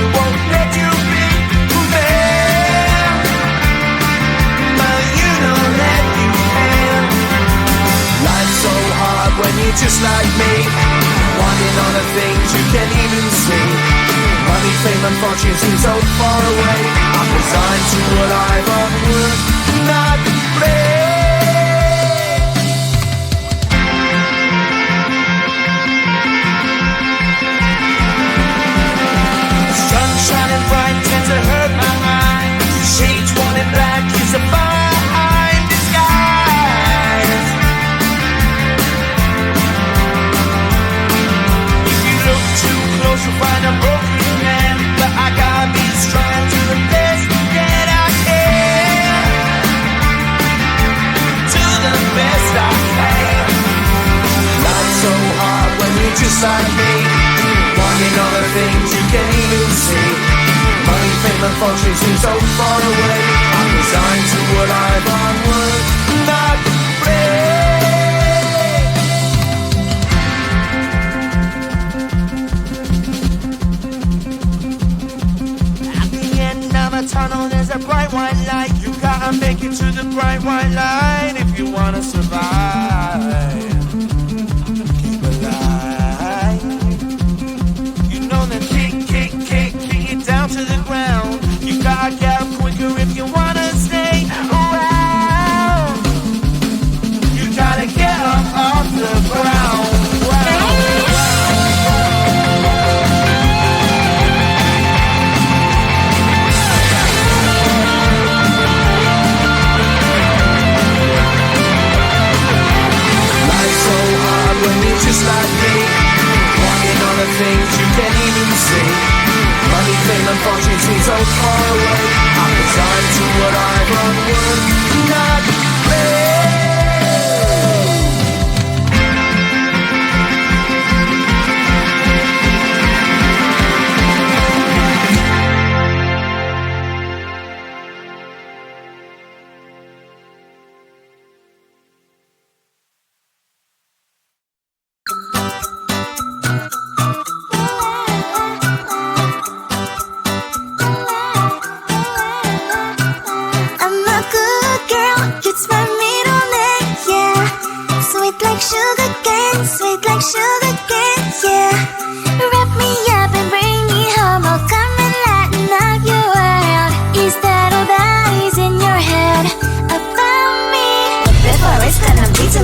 you, won't let you be man. But you know that you can. Life's so hard when you're just like me, wanting all the things you can't even see. Money, fame and fortune seem so far away. I'm resigned to what I've unworked, not play. Sun shining bright tends to hurt my mind. Shades worn in black is a fine disguise. If you look too close you'll find a broken man, but I gotta be strong to the best that I can. To the best I can. Life's so hard when you're just like me, wanting all the things you can't even see. Money, fame and fortune seem so far away. I'm resigned to what I've unworked, not afraid. At the end of a tunnel there's a bright white light. You gotta make it to the bright white light if you wanna survive. Keep alive. You know that kick it down to the ground. You gotta get up quicker if you wanna stay around. You gotta get up off the ground. Life's so hard when you're just like me, wanting all the things you can't even see. Money, fame and fortune seem so far away. I'm resigned to what I've unworked, not afraid.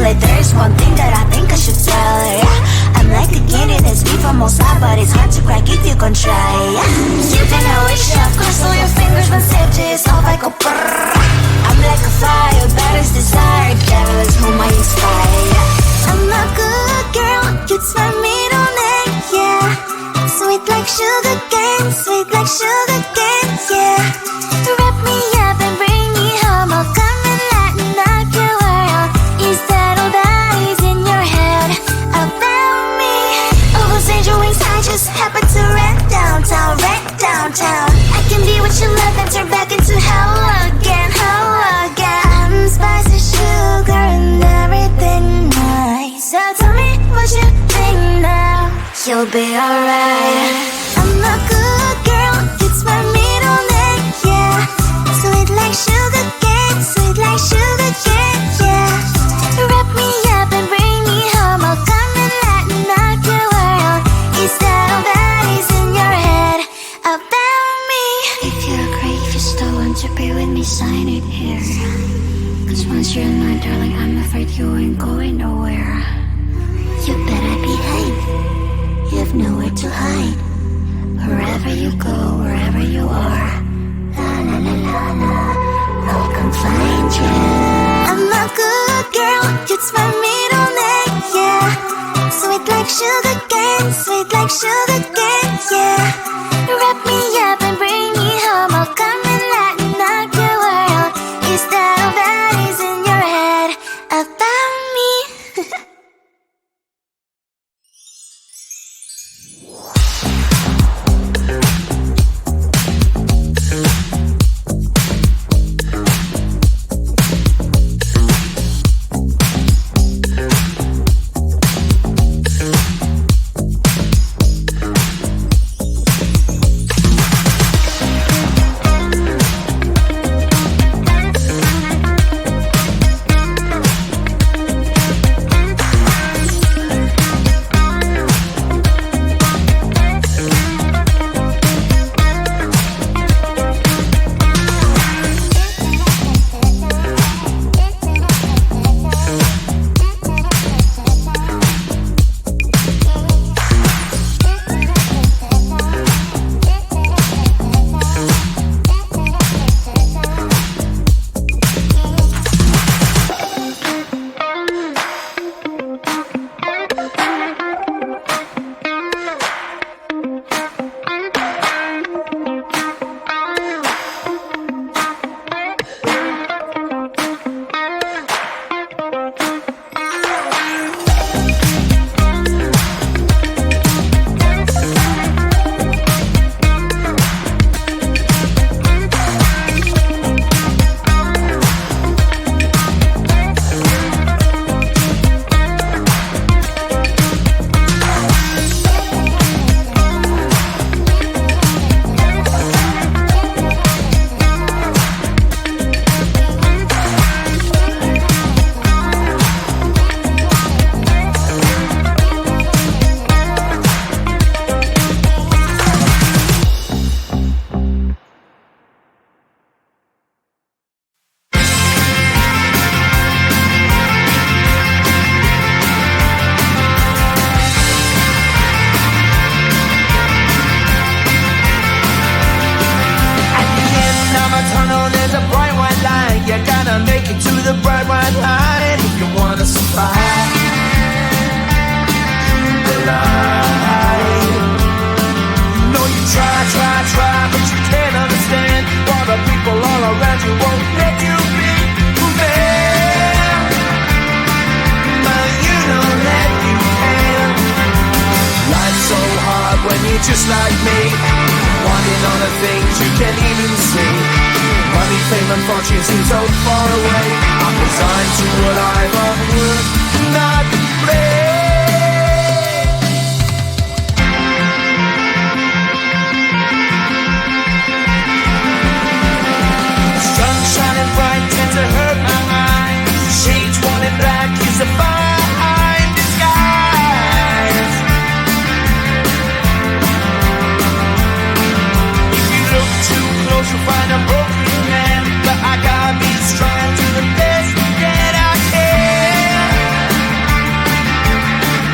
There's one thing that I think I should tell her, yeah. I'm like a candy that's sweet from outside, but it's hard to crack if you can try, yeah. You can always shove, cross all your fingers when safety is off, I go brrrr. I'm like a fire, baddest desire, devil is whom I inspire, yeah. I'm a good girl, it's my middle name, yeah. Sweet like sugar cane, sweet like sugar cane, yeah. Wrap me up and bring me home, I'll come and lighten up your world. Is that all that is in your head about me? Overstand your wings, I just happen to rent downtown, I can be what you love and turn back into hell again, I'm spicy sugar and everything nice. So tell me what you think now, you'll be alright. I'm a good girl, it's my middle name, yeah. Sweet like sugar cane, sweet like sugar cane, yeah. Wrap me up and bring me home, I'll come and lighten up your world. Is that all that is in your head about me? If you agree, if you still want to be with me, sign it here. Cause once you're in my darling, I'm afraid you ain't going nowhere. You better behave, you have nowhere to hide. Wherever you go, wherever you are, la la la la la, no one can find you. I'm a good girl, it's my middle name, yeah. Sweet like sugar cane, sweet like sugar cane, yeah. Wrap me up and bring me home, I'll come and lighten up your world. Is that all that is in your head about me? the bright white light if you wanna survive the light. No, you try, but you can't understand why the people all around you won't let you be who man. But you know that you can. Life's so hard when you're just like me, wanting all the things you can't even see. Money, fame and fortune seem so far away. I'm resigned to a life of work, not play. Sun shining bright tends to hurt my eyes. Shades worn in black is a fine disguise. If you look too close you'll find a broken man, but I gotta be strong to the best that I can.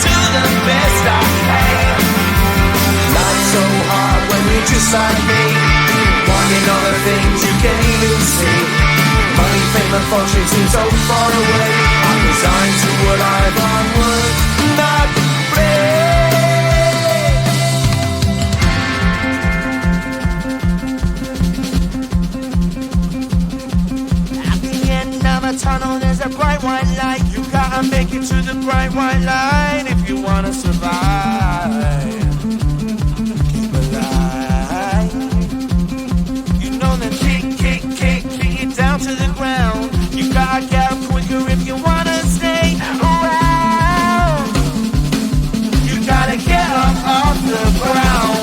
To the best I can. Life's so hard when you're just like me, wanting all the things you can't even see. Money, fame and fortune seem so far away. I'm resigned to a life on work, not play. At the end of a tunnel there's a bright white light. You gotta make it to the bright white light if you wanna survive. Keep alive. You know that kick it down to the ground. You gotta get up quicker if you wanna stay around. You gotta get up off the ground.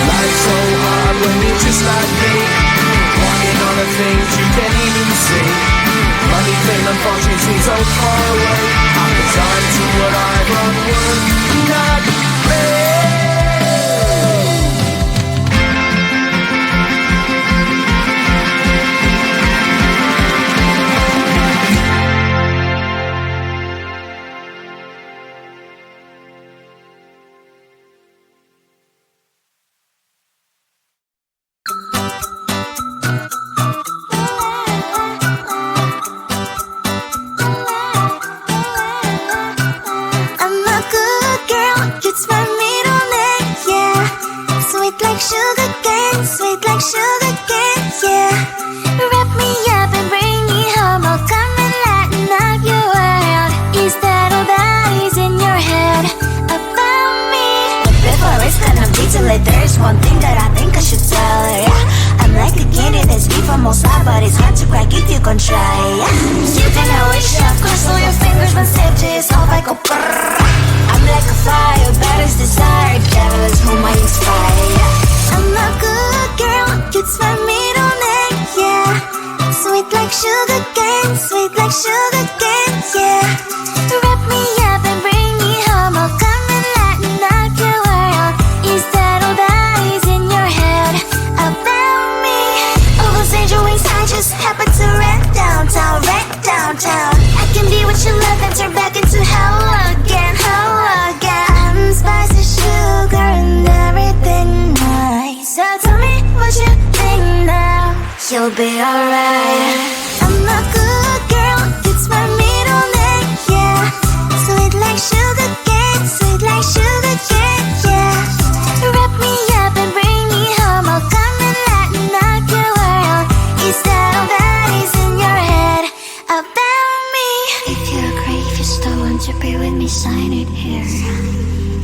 Life's so hard when you're just like me, wanting all the things you can't even see. Money, fame and fortune seem so far away. I'm resigned to what I've on work, not play. I'm a good girl, it's my middle name, yeah. Sweet like sugar cane, sweet like sugar cane, yeah. Wrap me up and bring me home, I'll come and lighten up your world. Is that all that is in your head about me? But before it's gonna be too late, there's one thing that I think I should tell her, yeah. I'm like a candy that's sweet from outside, but it's hard to crack if you can try, yeah. You can always shove, cross all your fingers when safety is off, I go brrrr. I'm like a fire, battles desire, devil is whom I inspire. I'm a good girl, it's my middle name, yeah. Sweet like sugar cane, sweet like sugar cane, yeah. Wrap me up and bring me home, I'll come and lighten up your world. Is that all that is in your head about me? All those angel wings I just happen to rent downtown, I can be what you love and turn back into hell again, I'm spicy sugar and everything nice. So tell me what you think now, you'll be alright. I'm a good girl, it's my middle name, yeah. Sweet like sugar cane, sweet like sugar cane, yeah. Wrap me up and bring me home, I'll come and lighten up your world. Is that all that is in your head about me? If you agree, if you still want to be with me, sign it here.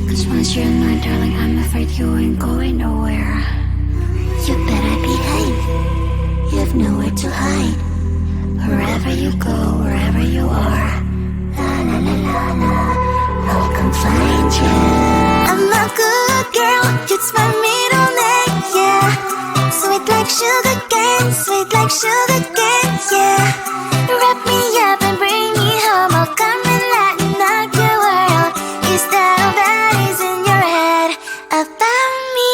Cause once you're mine, darling, I'm afraid you ain't going nowhere. You better behave, you have nowhere to hide. Wherever you go, wherever you are, la la la la la, I'll come find you. I'm a good girl, it's my middle name, yeah. Sweet like sugar cane, sweet like sugar cane, yeah. Wrap me up and bring me home, I'll come and lighten up your world. Is that all that is in your head about me?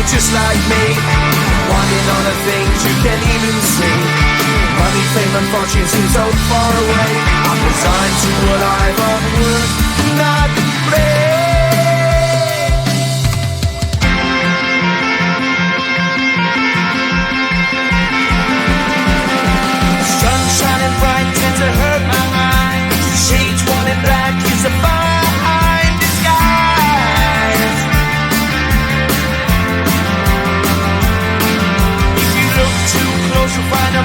just like me, wanting all the things you can't even see. Money, fame and fortune seem so far away. I'm resigned to a life of work, not play. Sun shining bright tends to hurt my mind. Shades worn in black is a fine disguise. If you look too close, you'll find a